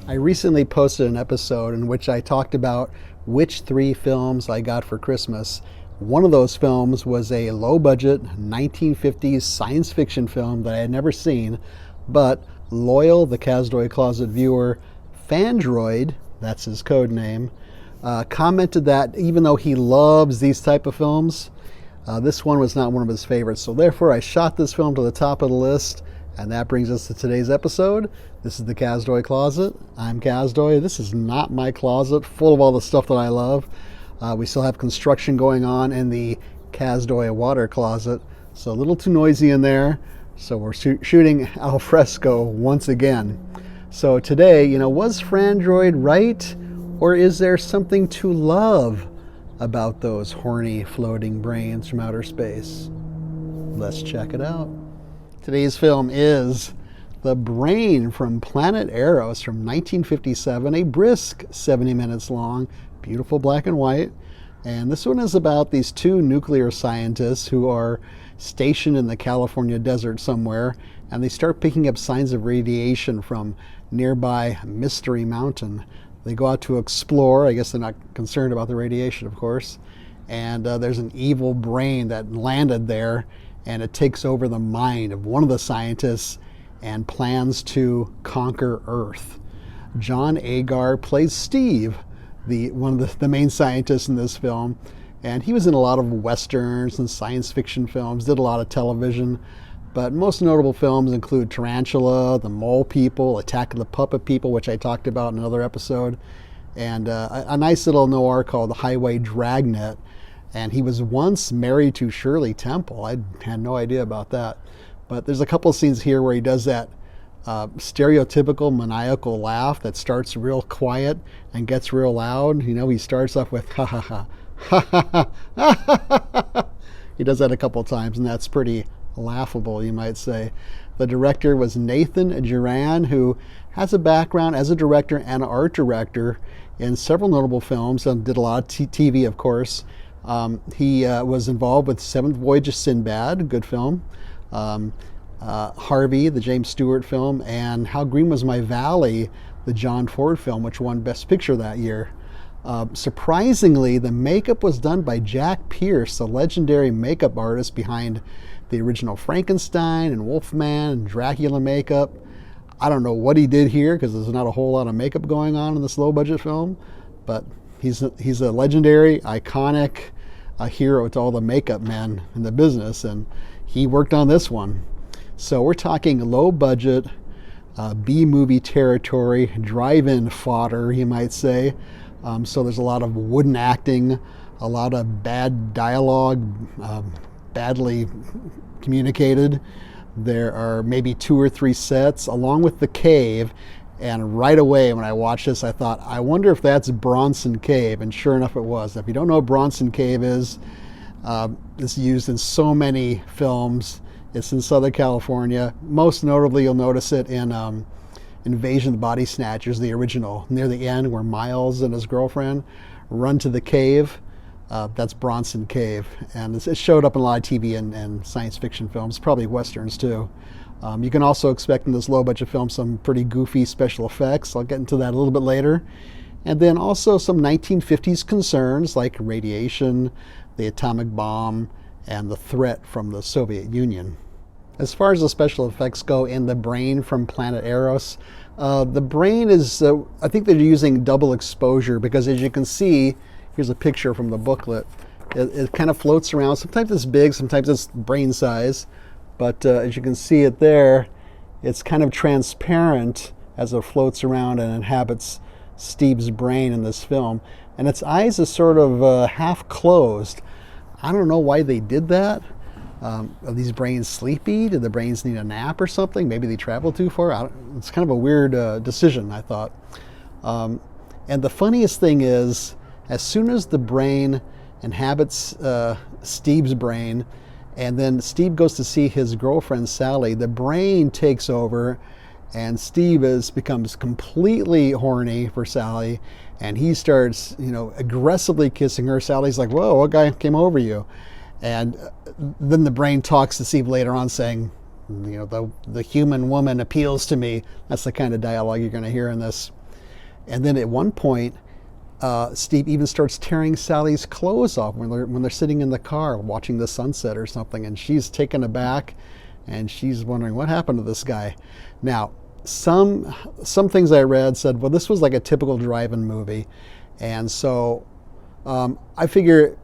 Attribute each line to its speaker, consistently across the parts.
Speaker 1: I recently posted an episode in which I talked about which 3 films I got for Christmas. One of those films was a low-budget 1950s science fiction film that I had never seen, but loyal, the Kazdoy Closet viewer, Fandroid, that's his code name, commented that even though he loves these type of films, this one was not one of his favorites. So therefore, I shot this film to the top of the list, and that brings us to today's episode. This is the Kazdoy Closet. I'm Kazdoy. This is not my closet full of all the stuff that I love. We still have construction going on in the Kazdoy water closet, so a little too noisy in there. So we're shooting al fresco once again. So today, was Frandroid right? Or is there something to love about those horny floating brains from outer space? Let's check it out. Today's film is The Brain from Planet Arous from 1957, a brisk 70 minutes long, beautiful black and white. And this one is about these 2 nuclear scientists who are stationed in the California desert somewhere, and they start picking up signs of radiation from nearby Mystery Mountain. They go out to explore. I guess they're not concerned about the radiation, of course. And there's an evil brain that landed there, and it takes over the mind of one of the scientists and plans to conquer Earth. John Agar plays Steve, one of the main scientists in this film, and he was in a lot of westerns and science fiction films, did a lot of television, but most notable films include Tarantula, The Mole People, Attack of the Puppet People, which I talked about in another episode, and a nice little noir called The Highway Dragnet. And he was once married to Shirley Temple. I had no idea about that. But there's a couple of scenes here where he does that stereotypical maniacal laugh that starts real quiet and gets real loud. He starts off with ha ha ha, ha ha ha. He does that a couple of times, and that's pretty laughable, you might say. The director was Nathan Duran, who has a background as a director and an art director in several notable films, and did a lot of TV, of course. He was involved with Seventh Voyage of Sinbad, good film, Harvey, the James Stewart film, and How Green Was My Valley, the John Ford film, which won Best Picture that year. Surprisingly, the makeup was done by Jack Pierce, the legendary makeup artist behind the original Frankenstein and Wolfman and Dracula makeup. I don't know what he did here, because there's not a whole lot of makeup going on in this low-budget film, but he's a legendary, iconic hero to all the makeup men in the business, and he worked on this one. So we're talking low-budget, B-movie territory, drive-in fodder, you might say. So there's a lot of wooden acting, a lot of bad dialogue, badly communicated. There are maybe 2 or 3 sets, along with the cave. And right away, when I watched this, I thought, I wonder if that's Bronson Cave. And sure enough, it was. If you don't know what Bronson Cave is, it's used in so many films. It's in Southern California. Most notably, you'll notice it in Invasion of the Body Snatchers, the original, near the end, where Miles and his girlfriend run to the cave. That's Bronson Cave. And it showed up in a lot of TV and science fiction films, probably westerns too. You can also expect in this low-budget film some pretty goofy special effects. I'll get into that a little bit later. And then also some 1950s concerns like radiation, the atomic bomb, and the threat from the Soviet Union. As far as the special effects go in The Brain from Planet Arous, the brain is, I think they're using double exposure, because as you can see, here's a picture from the booklet. It kind of floats around. Sometimes it's big, sometimes it's brain size. But as you can see it there, it's kind of transparent as it floats around and inhabits Steve's brain in this film. And its eyes are sort of half closed. I don't know why they did that. Are these brains sleepy? Do the brains need a nap or something? Maybe they travel too far? It's kind of a weird decision, I thought. And the funniest thing is, as soon as the brain inhabits Steve's brain, and then Steve goes to see his girlfriend, Sally, the brain takes over, and Steve becomes completely horny for Sally, and he starts, aggressively kissing her. Sally's like, whoa, what guy came over you? And then the brain talks to Steve later on saying, the human woman appeals to me. That's the kind of dialogue you're going to hear in this. And then at one point, Steve even starts tearing Sally's clothes off when they're sitting in the car watching the sunset or something, and she's taken aback, and she's wondering what happened to this guy. Now, some things I read said, well, this was like a typical drive-in movie, and so I figure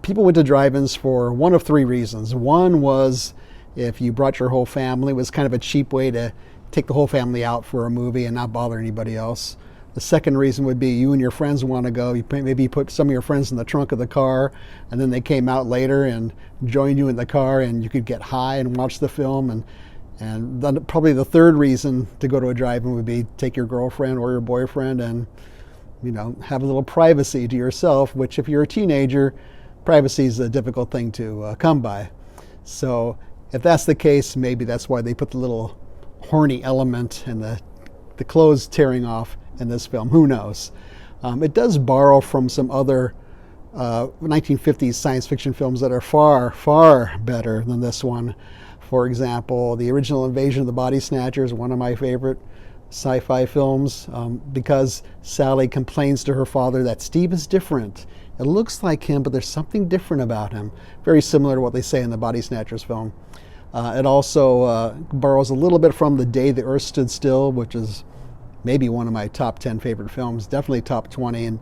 Speaker 1: people went to drive-ins for one of three reasons. One was if you brought your whole family, it was kind of a cheap way to take the whole family out for a movie and not bother anybody else. The second reason would be you and your friends want to go. You maybe put some of your friends in the trunk of the car, and then they came out later and joined you in the car, and you could get high and watch the film. And then probably the third reason to go to a drive-in would be take your girlfriend or your boyfriend and, have a little privacy to yourself, which if you're a teenager, privacy is a difficult thing to come by. So if that's the case, maybe that's why they put the little horny element and the clothes tearing off in this film. Who knows? It does borrow from some other 1950s science fiction films that are far, far better than this one. For example, the original Invasion of the Body Snatchers, one of my favorite sci-fi films, because Sally complains to her father that Steve is different. It looks like him, but there's something different about him. Very similar to what they say in the Body Snatchers film. It also borrows a little bit from The Day the Earth Stood Still, which is maybe one of my top 10 favorite films, definitely top 20, and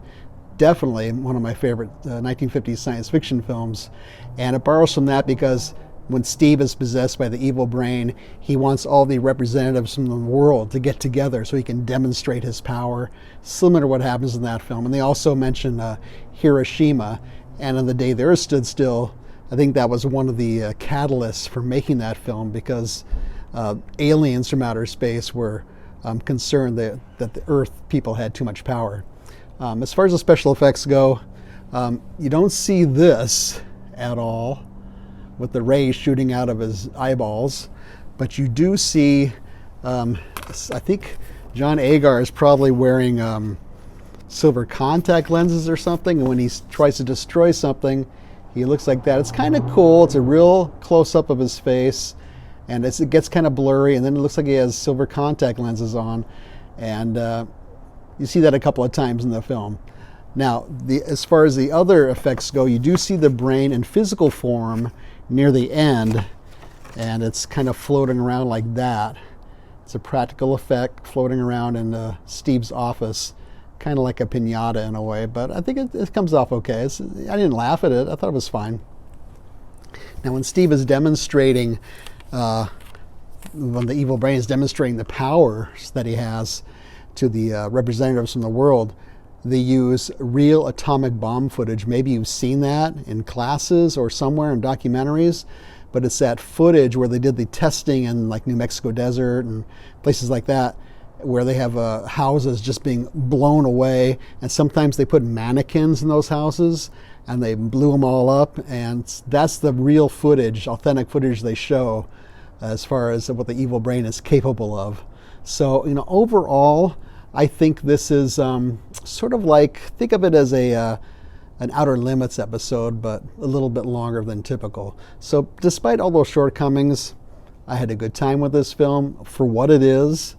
Speaker 1: definitely one of my favorite 1950s science fiction films. And it borrows from that because when Steve is possessed by the evil brain, he wants all the representatives from the world to get together so he can demonstrate his power, similar to what happens in that film. And they also mention Hiroshima, and on The Day the Earth Stood Still, I think that was one of the catalysts for making that film, because aliens from outer space were concerned that the Earth people had too much power. As far as the special effects go, you don't see this at all with the rays shooting out of his eyeballs, but you do see, I think John Agar is probably wearing silver contact lenses or something, and when he tries to destroy something, he looks like that. It's kind of cool. It's a real close-up of his face, and it gets kind of blurry, and then it looks like he has silver contact lenses on, and you see that a couple of times in the film. Now, as far as the other effects go, you do see the brain in physical form near the end, and it's kind of floating around like that. It's a practical effect floating around in Steve's office, kind of like a piñata in a way, but I think it comes off okay. I didn't laugh at it. I thought it was fine. Now, when Steve is demonstrating, when the evil brain is demonstrating the powers that he has to the representatives from the world, they use real atomic bomb footage. Maybe you've seen that in classes or somewhere in documentaries, but it's that footage where they did the testing in like New Mexico desert and places like that, where they have houses just being blown away, and sometimes they put mannequins in those houses and they blew them all up, and that's the real footage, authentic footage they show as far as what the evil brain is capable of. So, overall, I think this is sort of like, think of it as an Outer Limits episode, but a little bit longer than typical. So despite all those shortcomings, I had a good time with this film for what it is.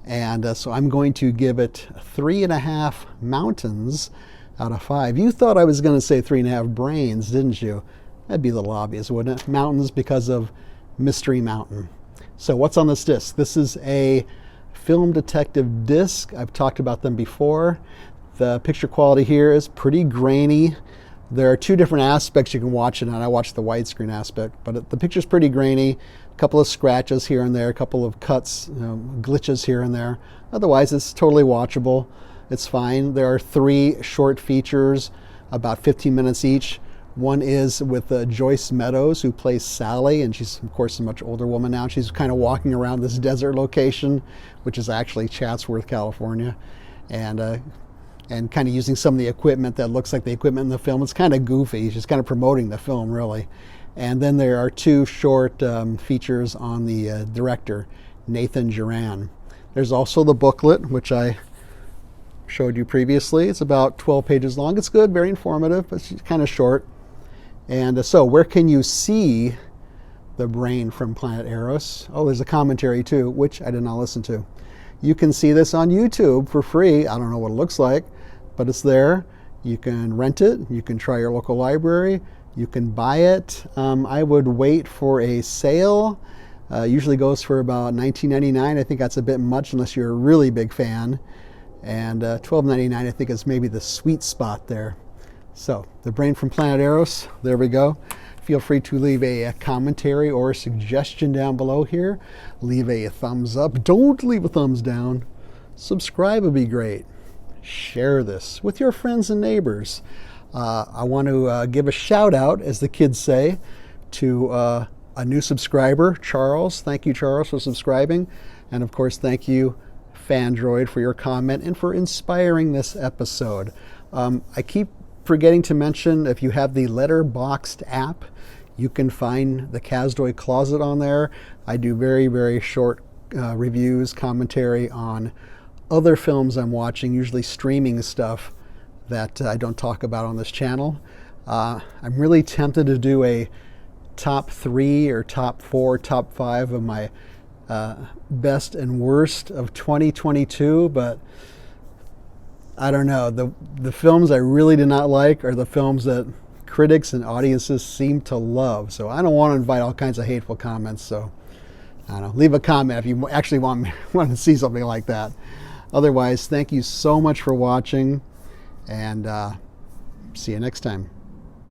Speaker 1: And so I'm going to give it 3.5 mountains out of 5. You thought I was going to say 3.5 brains, didn't you? That'd be a little obvious, wouldn't it? Mountains because of Mystery Mountain. So what's on this disc? This is a Film Detective disc. I've talked about them before. The picture quality here is pretty grainy. There are two different aspects you can watch it on. I watched the widescreen aspect, but the picture's pretty grainy. A couple of scratches here and there, a couple of cuts, glitches here and there. Otherwise, it's totally watchable. It's fine. There are 3 short features, about 15 minutes each. One is with Joyce Meadows, who plays Sally, and she's, of course, a much older woman now. She's kind of walking around this desert location, which is actually Chatsworth, California, and kind of using some of the equipment that looks like the equipment in the film. It's kind of goofy. She's kind of promoting the film, really. And then there are 2 short features on the director, Nathan Duran. There's also the booklet, which I showed you previously. It's about 12 pages long. It's good, very informative, but it's kind of short. And so where can you see the brain from Planet Arous? Oh, there's a commentary too, which I did not listen to. You can see this on YouTube for free. I don't know what it looks like, but it's there. You can rent it. You can try your local library. You can buy it. I would wait for a sale. Usually goes for about $19.99. I think that's a bit much unless you're a really big fan. And $12.99 I think is maybe the sweet spot there. So, The Brain from Planet Arous, there we go. Feel free to leave a commentary or a suggestion down below here. Leave a thumbs up. Don't leave a thumbs down. Subscribe would be great. Share this with your friends and neighbors. I want to give a shout out, as the kids say, to a new subscriber, Charles. Thank you, Charles, for subscribing. And of course, thank you, Fandroid, for your comment and for inspiring this episode. I keep forgetting to mention, if you have the Letterboxd app, you can find the Kazdoy Closet on there. I do very, very short reviews, commentary on other films I'm watching, usually streaming stuff that I don't talk about on this channel. I'm really tempted to do a top 3 or top 4, top 5 of my best and worst of 2022, but I don't know. The films I really did not like are the films that critics and audiences seem to love. So I don't want to invite all kinds of hateful comments. So I don't know. Leave a comment if you actually want to see something like that. Otherwise, thank you so much for watching, and see you next time.